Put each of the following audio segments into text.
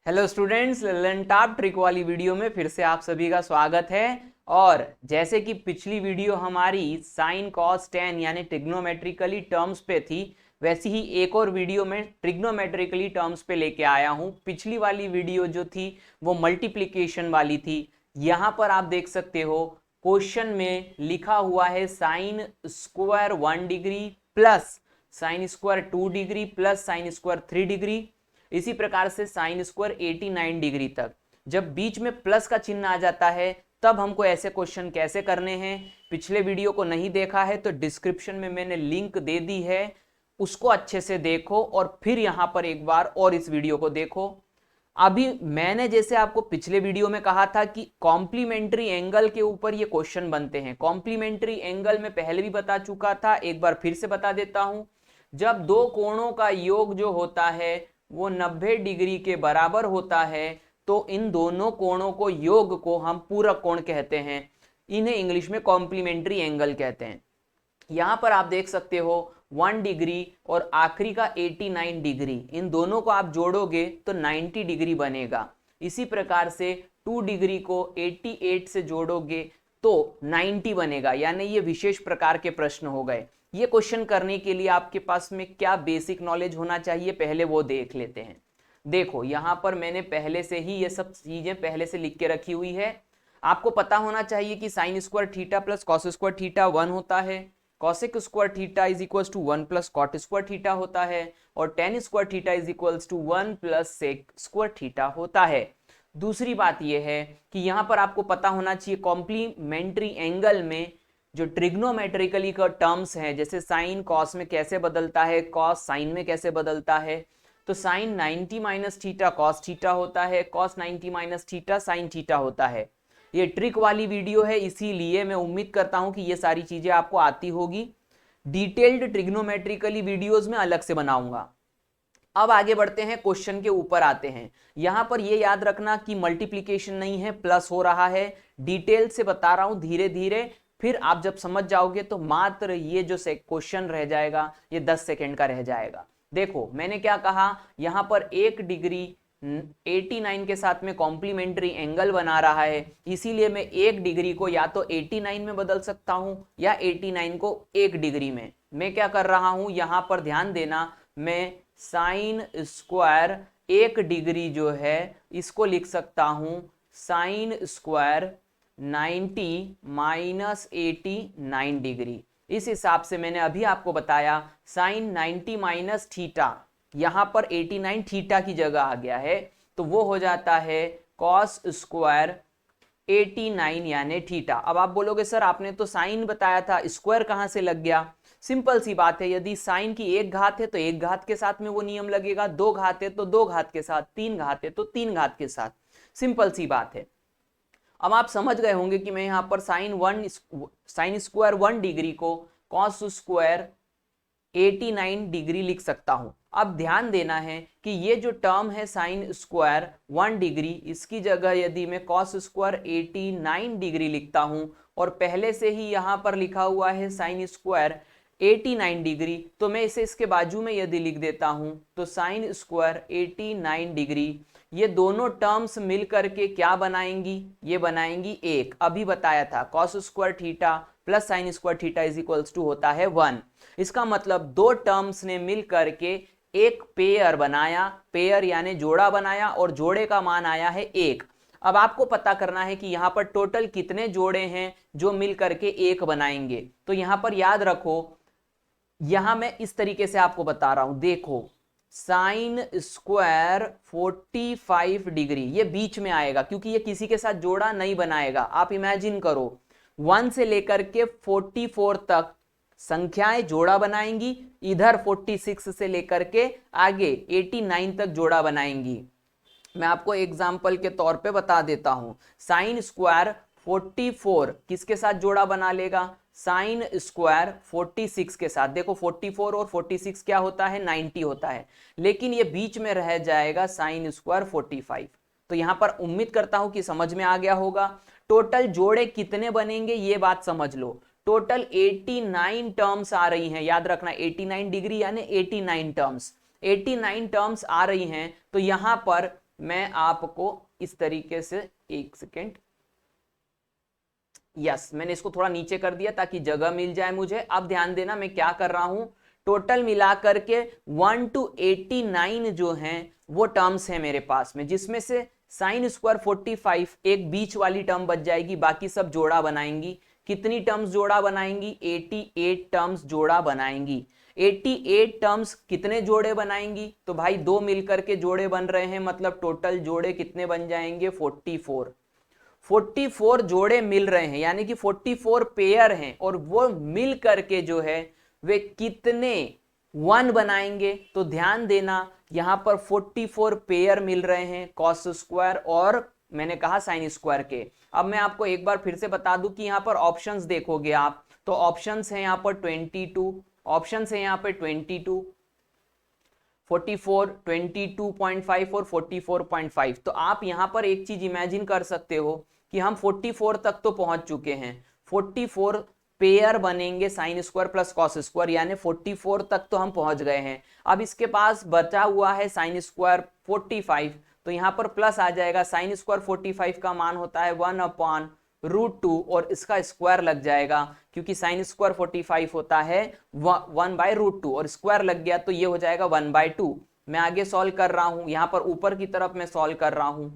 Hello students, learn top trick वाली video में फिर से आप सभी का स्वागत है। और जैसे कि पिछली वीडियो हमारी साइन कॉस टेन यानी ट्रिग्नोमेट्रिकली टर्म्स पे थी, वैसी ही एक और वीडियो में ट्रिग्नोमेट्रिकली टर्म्स पे लेके आया हूँ। पिछली वाली वीडियो जो थी वो मल्टीप्लिकेशन वाली थी। यहाँ पर आप देख सकते हो क्वेश्चन में लिखा हुआ है sine square 1 degree plus sine square 2 degree plus sine square 3 degree, इसी प्रकार से साइन स्क्वायर 89 डिग्री तक। जब बीच में प्लस का चिन्ह आ जाता है तब हमको ऐसे क्वेश्चन कैसे करने हैं। पिछले वीडियो को नहीं देखा है तो डिस्क्रिप्शन में मैंने लिंक दे दी है, उसको अच्छे से देखो और फिर यहां पर एक बार और इस वीडियो को देखो। अभी मैंने जैसे आपको पिछले वीडियो में कहा था कि कॉम्प्लीमेंट्री एंगल के ऊपर ये क्वेश्चन बनते हैं। कॉम्प्लीमेंट्री एंगल में पहले भी बता चुका था, एक बार फिर से बता देता हूं। जब दो कोणों का योग जो होता है वो 90 डिग्री के बराबर होता है तो इन दोनों कोणों को योग को हम पूरक कोण कहते हैं। इन्हें इंग्लिश में कॉम्प्लीमेंट्री एंगल कहते हैं। यहां पर आप देख सकते हो 1 डिग्री और आखिरी का 89 डिग्री, इन दोनों को आप जोड़ोगे तो 90 डिग्री बनेगा। इसी प्रकार से 2 डिग्री को 88 से जोड़ोगे तो 90 बनेगा। यानी ये विशेष प्रकार के प्रश्न हो गए। ये क्वेश्चन करने के लिए आपके पास में क्या बेसिक नॉलेज होना चाहिए, पहले वो देख लेते हैं। देखो यहां पर मैंने पहले से ही ये सब चीजें पहले से लिख के रखी हुई है। आपको पता होना चाहिए कि sine square theta plus cos square theta 1 होता है, cosec square theta is equal to 1 plus cot square theta होता है, और tan square theta is equal to 1 plus sec square theta होता है। दूसरी बात यह है कि यहां पर आपको पता होना चाहिए कॉम्प्लीमेंट्री एंगल में जो ट्रिग्नोमेट्रिकली का टर्म्स है, जैसे साइन कॉस में कैसे बदलता है, कॉस साइन में कैसे बदलता है। तो sine 90 minus theta cos theta होता है, cos 90 minus theta sine theta होता है। ये ट्रिक वाली वीडियो है, इसीलिए मैं उम्मीद करता हूं कि ये सारी चीजें आपको आती होगी। डिटेल्ड ट्रिग्नोमेट्रिकली वीडियोस में अलग से बनाऊंगा। अब आगे बढ़ते हैं, क्वेश्चन के ऊपर आते हैं। यहां पर ये याद रखना कि मल्टीप्लीकेशन नहीं है, प्लस हो रहा है। डिटेल से बता रहा हूं धीरे धीरे, फिर आप जब समझ जाओगे तो मात्र ये जो क्वेश्चन रह जाएगा ये 10 सेकेंड का रह जाएगा। देखो मैंने क्या कहा, यहां पर 1 डिग्री 89 के साथ में कॉम्प्लीमेंट्री एंगल बना रहा है, इसीलिए मैं 1 डिग्री को या तो 89 में बदल सकता हूं या 89 को 1 डिग्री में। मैं क्या कर रहा हूं, यहां पर ध्यान देना, मैं साइन स्क्वायर 1 डिग्री जो है इसको लिख सकता हूं साइन स्क्वायर 90 माइनस 89 डिग्री। इस हिसाब से मैंने अभी आपको बताया साइन 90 माइनस थीटा, यहां पर 89 थीटा की जगह आ गया है तो वो हो जाता है कॉस स्क्वायर 89 यानी थीटा। अब आप बोलोगे सर आपने तो साइन बताया था, स्क्वायर कहां से लग गया। सिंपल सी बात है, यदि साइन की 1 घात है तो 1 घात के साथ में वो नियम लगेगा, 2 घात है तो 2 घात के साथ, 3 घात है तो 3 घात के साथ। सिंपल सी बात है। अब आप समझ गए होंगे कि मैं यहां पर साइन स्क्वायर 1 डिग्री को कॉस स्क्वायर 89 डिग्री लिख सकता हूं। अब ध्यान देना है कि ये जो टर्म है साइन स्क्वायर 1 डिग्री, इसकी जगह यदि मैं कॉस स्क्वायर 89 डिग्री लिखता हूं और पहले से ही यहां पर लिखा हुआ है साइन स्क्वायर 89 डिग्री, तो मैं इसे इसके बाजू में यदि लिख देता हूं तो साइन स्क्वायर 89 डिग्री, ये दोनों टर्म्स मिलकर के क्या बनाएंगी, ये बनाएंगी 1। अभी बताया था cos square theta plus sine square theta is equals to होता है 1। इसका मतलब दो टर्म्स ने मिल करके एक पेयर बनाया, पेयर यानी जोड़ा बनाया, और जोड़े का मान आया है 1। अब आपको पता करना है कि यहां पर टोटल कितने जोड़े हैं जो मिल करके 1 बनाएंगे। तो यहां पर याद रखो, यहां मैं इस तरीके से आपको बता रहा हूं, देखो साइन स्क्वायर 45 डिग्री ये बीच में आएगा क्योंकि ये किसी के साथ जोड़ा नहीं बनाएगा। आप इमेजिन करो 1 से लेकर के 44 तक संख्याएं जोड़ा बनाएंगी, इधर 46 से लेकर के आगे 89 तक जोड़ा बनाएंगी। मैं आपको एग्जाम्पल के तौर पे बता देता हूं, साइन स्क्वायर 44 किसके साथ जोड़ा बना लेगा, साइन स्क्वायर 46 के साथ। देखो 44 और 46 क्या होता है, 90 होता है, लेकिन ये बीच में रह जाएगा साइन स्क्वायर 45। तो यहां पर उम्मीद करता हूं कि समझ में आ गया होगा। टोटल जोड़े कितने बनेंगे ये बात समझ लो। टोटल 89 टर्म्स आ रही हैं, याद रखना 89 डिग्री यानी 89 टर्म्स, 89 टर्म्स आ रही हैं। तो यहां पर मैं आपको इस तरीके से, एक सेकेंड, यस मैंने इसको थोड़ा नीचे कर दिया ताकि जगह मिल जाए मुझे। अब ध्यान देना मैं क्या कर रहा हूं, टोटल मिलाकर के 1 to 89 जो हैं वो टर्म्स हैं मेरे पास में, जिसमें से साइन स्क्वायर 45 एक बीच वाली टर्म बच जाएगी, बाकी सब जोड़ा बनाएंगी। कितनी टर्म्स जोड़ा बनाएंगी? 88 टर्म्स जोड़ा बनाएंगी। 88 टर्म्स कितने जोड़े बनाएंगी? तो भाई दो मिलकर के जोड़े बन रहे हैं, मतलब टोटल जोड़े कितने बन जाएंगे? 44। 44 जोड़े मिल रहे हैं, यानी कि 44 पेयर हैं, और वो मिल करके जो है वे कितने वन बनाएंगे? तो ध्यान देना यहां पर 44 पेयर मिल रहे हैं कॉस स्क्वायर और मैंने कहा साइन स्क्वायर के। अब मैं आपको एक बार फिर से बता दूं कि यहां पर ऑप्शंस देखोगे आप तो ऑप्शंस हैं यहां पर 22, ऑप्शंस हैं यहां पर 22, 44, 22.5 और 44.5। तो आप यहां पर एक चीज इमेजिन कर सकते हो कि हम 44 तक तो पहुंच चुके हैं, 44 पेयर बनेंगे sine square plus cos square, यानी 44 तक तो हम पहुंच गए हैं। अब इसके पास बचा हुआ है साइन स्क्वायर 45, तो यहां पर प्लस आ जाएगा। साइन स्क्वायर 45 का मान होता है 1/√2 और इसका स्क्वायर लग जाएगा, क्योंकि साइन स्क्वायर 45 होता है 1/√2 और स्क्वायर लग गया तो ये हो जाएगा 1/2। मैं आगे सॉल्व कर रहा हूं, यहां पर ऊपर की तरफ मैं सॉल्व कर रहा हूं।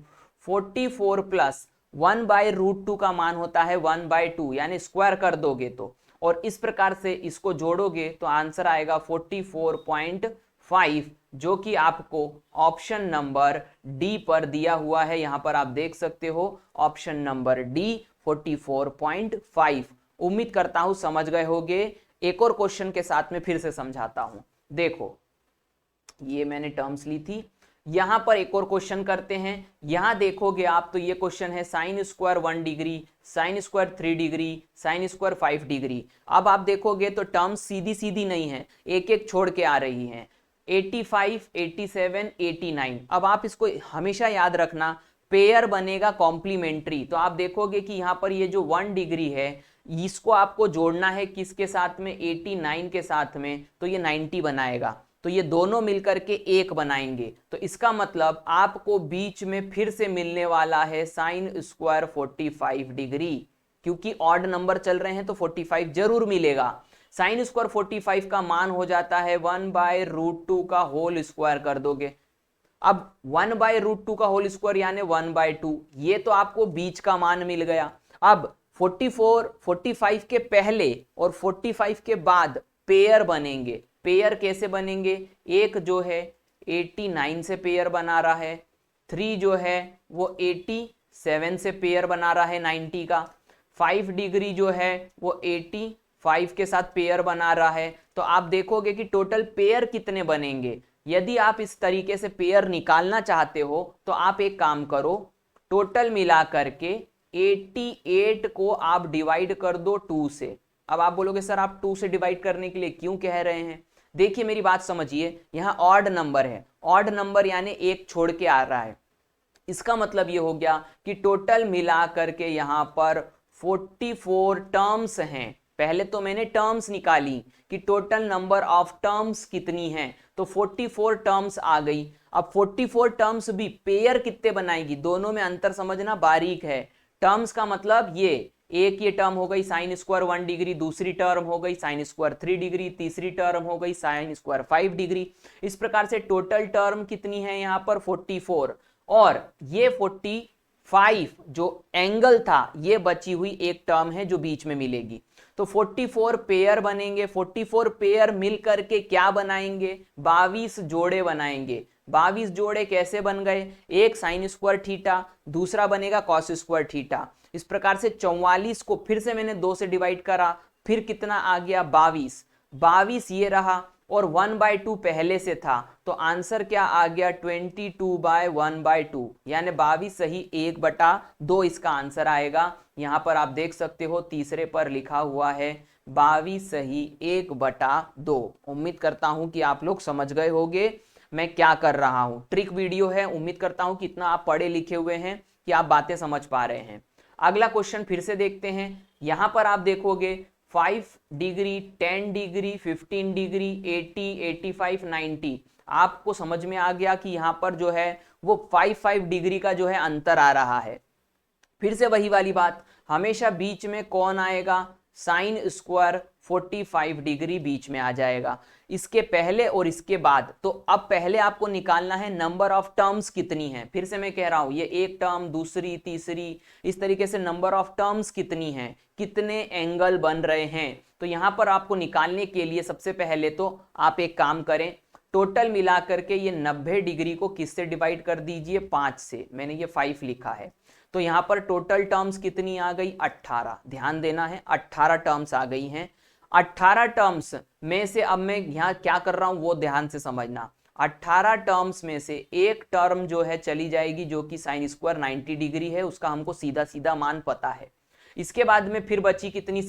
44 प्लस 1/√2 का मान होता है 1/2, यानी स्क्वायर कर दोगे तो, और इस प्रकार से इसको जोड़ोगे तो आंसर आएगा 44.5, जो कि आपको ऑप्शन नंबर डी पर दिया हुआ है। यहां पर आप देख सकते हो ऑप्शन नंबर डी 44.5। उम्मीद करता हूं समझ गए होगे। एक और क्वेश्चन के साथ में फिर से समझाता हूं। देखो ये मैंने टर्म्स ली थी, यहां पर एक और क्वेश्चन करते हैं। यहां देखोगे आप तो ये क्वेश्चन है sine square 1 degree, sine square 3 degree, sine square 5 degree. अब आप देखोगे तो टर्म्स सीधी सीधी नहीं है, एक एक छोड़ के आ रही हैं। 85, 87, 89। अब आप इसको हमेशा याद रखना, पेयर बनेगा कॉम्प्लीमेंट्री। तो आप देखोगे कि यहां पर ये जो 1 डिग्री है इसको आपको जोड़ना है किसके साथ में? 89 के साथ में, तो ये 90 बनाएगा। तो ये दोनों मिलकर के एक बनाएंगे, तो इसका मतलब आपको बीच में फिर से मिलने वाला है साइन स्क्वायर 45 डिग्री, क्योंकि ऑड नंबर चल रहे हैं तो 45 जरूर मिलेगा। साइन स्क्वायर 45 का मान हो जाता है 1/√2 का होल स्क्वायर कर दोगे। अब 1/√2 का होल स्क्वायर यानी 1/2, ये तो आपको बीच का मान मिल गया। अब 45 के पहले और 45 के बाद पेयर बनेंगे। पेयर कैसे बनेंगे? एक जो है 89 से पेयर बना रहा है, 3 जो है वो 87 से पेयर बना रहा है 90 का, 5 डिग्री जो है वो 85 के साथ पेयर बना रहा है। तो आप देखोगे कि टोटल पेयर कितने बनेंगे। यदि आप इस तरीके से पेयर निकालना चाहते हो तो आप एक काम करो, टोटल मिला करके 88 को आप डिवाइड कर दो 2 से। अब आप बोलोगे सर आप 2 से डिवाइड करने के लिए क्यों कह रहे हैं? देखिए मेरी बात समझिए, यहां ऑड नंबर है, ऑड नंबर यानी एक छोड़ के आ रहा है। इसका मतलब ये हो गया कि टोटल मिला करके यहां पर 44 टर्म्स हैं। पहले तो मैंने टर्म्स निकाली कि टोटल नंबर ऑफ टर्म्स कितनी हैं, तो 44 टर्म्स आ गई। अब 44 टर्म्स भी पेयर कितने बनाएगी, दोनों में अंतर समझना बारीक है। टर्म्स का मतलब ये टर्म हो गई साइन स्क्वायर 1 डिग्री, दूसरी टर्म हो गई साइन स्क्वायर 3 डिग्री, तीसरी टर्म हो गई साइन स्क्वायर 5 डिग्री। इस प्रकार से टोटल टर्म कितनी है यहां पर? 44, और ये 45 जो एंगल था ये बची हुई एक टर्म है जो बीच में मिलेगी। तो 44 पेयर बनेंगे, 44 पेयर मिलकर के क्या बनाएंगे? 22 जोड़े बनाएंगे। 22 जोड़े कैसे बन गए? एक साइन स्क्वायर थीटा, दूसरा बनेगा कॉस स्क्वायर थीटा। इस प्रकार से 44 को फिर से मैंने 2 से डिवाइड करा, फिर कितना आ गया? 22। 22 ये रहा और 1/2 पहले से था, तो आंसर क्या आ गया? 22/1/2, यानी 22 सही 1/2 इसका आंसर आएगा। यहां पर आप देख सकते हो तीसरे पर लिखा हुआ है 22 सही 1/2। उम्मीद करता हूं कि आप लोग समझ गए होंगे मैं क्या कर रहा हूं। ट्रिक वीडियो है, उम्मीद करता हूं कि इतना आप पढ़े लिखे हुए हैं कि आप बातें समझ पा रहे हैं। अगला क्वेश्चन फिर से देखते हैं। यहां पर आप देखोगे 5 डिग्री, 10 डिग्री, 15 डिग्री, 80, 85, 90। आपको समझ में आ गया कि यहां पर जो है वो 5 डिग्री का जो है अंतर आ रहा है। फिर से वही वाली बात, हमेशा बीच में कौन आएगा, साइन स्क्वायर 45 डिग्री बीच में आ जाएगा, इसके पहले और इसके बाद। तो अब पहले आपको निकालना है नंबर ऑफ टर्म्स कितनी है। फिर से मैं कह रहा हूं, ये एक टर्म, दूसरी, तीसरी, इस तरीके से नंबर ऑफ टर्म्स कितनी है, कितने एंगल बन रहे हैं। तो यहां पर आपको निकालने के लिए सबसे पहले तो आप एक काम करें, टोटल मिला करके ये 90 डिग्री को किससे डिवाइड कर दीजिए, 5 से। मैंने ये 5 लिखा है, तो यहां पर टोटल टर्म्स कितनी आ गई, 18। ध्यान देना है, 18 टर्म्स आ गई हैं। 18 टर्म्स में से अब मैं यहां क्या कर रहा हूं वो ध्यान से समझना। 18 टर्म्स में से एक टर्म जो है चली जाएगी, जो कि साइन स्क्वायर 90 डिग्री है, उसका हमको सीधा सीधा मान पता है। इसके बाद में फिर बची कितनी,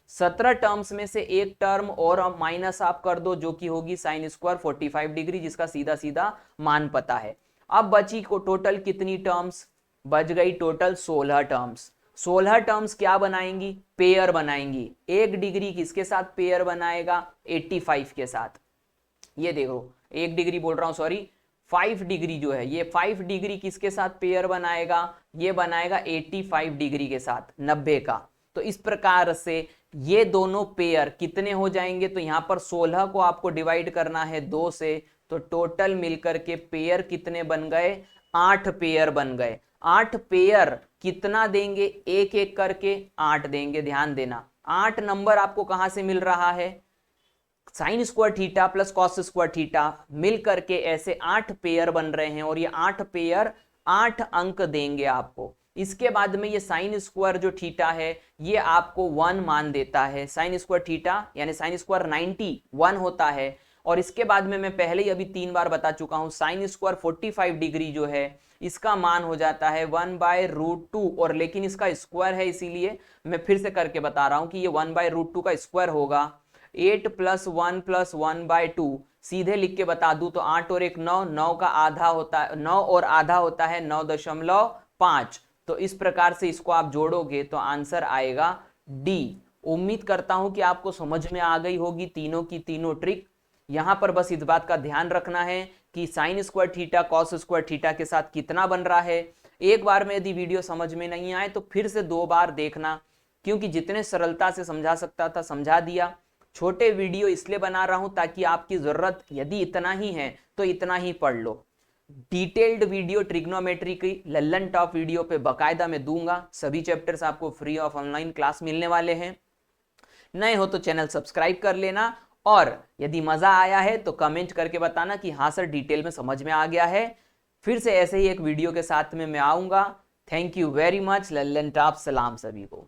17 टर्म्स में से एक टर्म और माइनस आप कर दो, जो कि होगी साइन स्क्वायर 45 डिग्री, जिसका सीधा सीधा मान पता है। अब बची को टोटल कितनी टर्म्स, बच गई टोटल 16 टर्म्स। 16 टर्म्स क्या बनाएंगी, पेयर बनाएंगी। 1 डिग्री किसके साथ पेयर बनाएगा, 85 के साथ। ये देखो 1 डिग्री बोल रहा हूं, सॉरी 5 डिग्री जो है, ये 5 डिग्री किसके साथ पेयर बनाएगा, ये बनाएगा 85 डिग्री के साथ, 90 का। तो इस प्रकार से ये दोनों पेयर कितने हो जाएंगे, तो यहां पर 16 को आपको डिवाइड करना है 2 से, तो टोटल मिलकर के पेयर कितने बन गए, 8 पेयर बन गए। 8 पेयर कितना देंगे, एक एक करके 8 देंगे। ध्यान देना, 8 नंबर आपको कहां से मिल रहा है, sine square theta plus cos square theta मिल करके ऐसे 8 पेयर बन रहे हैं, और ये 8 पेयर 8 अंक देंगे आपको। इसके बाद में ये साइन स्क्वायर जो थीटा है ये आपको 1 मान देता है। साइन स्क्वायर थीटा यानी साइन स्क्वायर 91 होता है। और इसके बाद में मैं पहले ही अभी 3 बार बता चुका हूं, साइन स्क्वायर 45 डिग्री जो है इसका मान हो जाता है 1/√2, और लेकिन इसका स्क्वायर है इसीलिए मैं फिर से करके बता रहा हूं कि ये 1/√2 का स्क्वायर होगा। 8 + 1 + 1/2 सीधे लिख के बता दूं तो 8 और 1 9, 9 का आधा होता है, 9 और आधा होता है 9.5। तो इस प्रकार से इसको आप जोड़ोगे तो आंसर आएगा डी। उम्मीद करता हूं कि आपको समझ में आ गई होगी तीनों की तीनों ट्रिक। यहां पर बस इस बात का ध्यान रखना है कि sine square theta cos square theta के साथ कितना बन रहा है। एक बार में यदि वीडियो समझ में नहीं आए तो फिर से 2 बार देखना, क्योंकि जितने सरलता से समझा सकता था समझा दिया। छोटे वीडियो इसलिए बना रहा हूं ताकि आपकी जरूरत यदि इतना ही है तो इतना ही पढ़ लो। डिटेल्ड वीडियो ट्रिग्नोमेट्री की लल्लन टॉप वीडियो पे बकायदा मैं दूंगा। सभी चैप्टर्स आपको फ्री ऑफ ऑनलाइन क्लास मिलने वाले हैं। नए हो तो चैनल सब्सक्राइब कर लेना, और यदि मजा आया है तो कमेंट करके बताना कि हाँ सर डिटेल में समझ में आ गया है। फिर से ऐसे ही एक वीडियो के साथ में मैं आऊंगा। Thank you very much. Lallan top, सलाम सभी को।